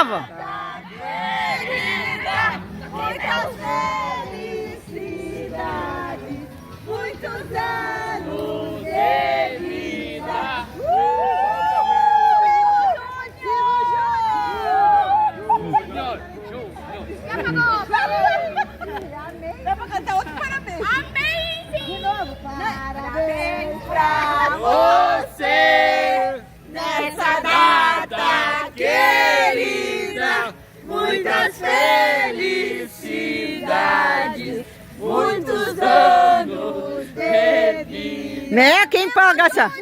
novo. Muitas felicidades, muitos anos de vida. Dá pra cantar outro parabéns. Amém! De novo, parabéns pra você nessa data querida. Muitas felicidades, muitos anos de vida. Né? Quem paga essa?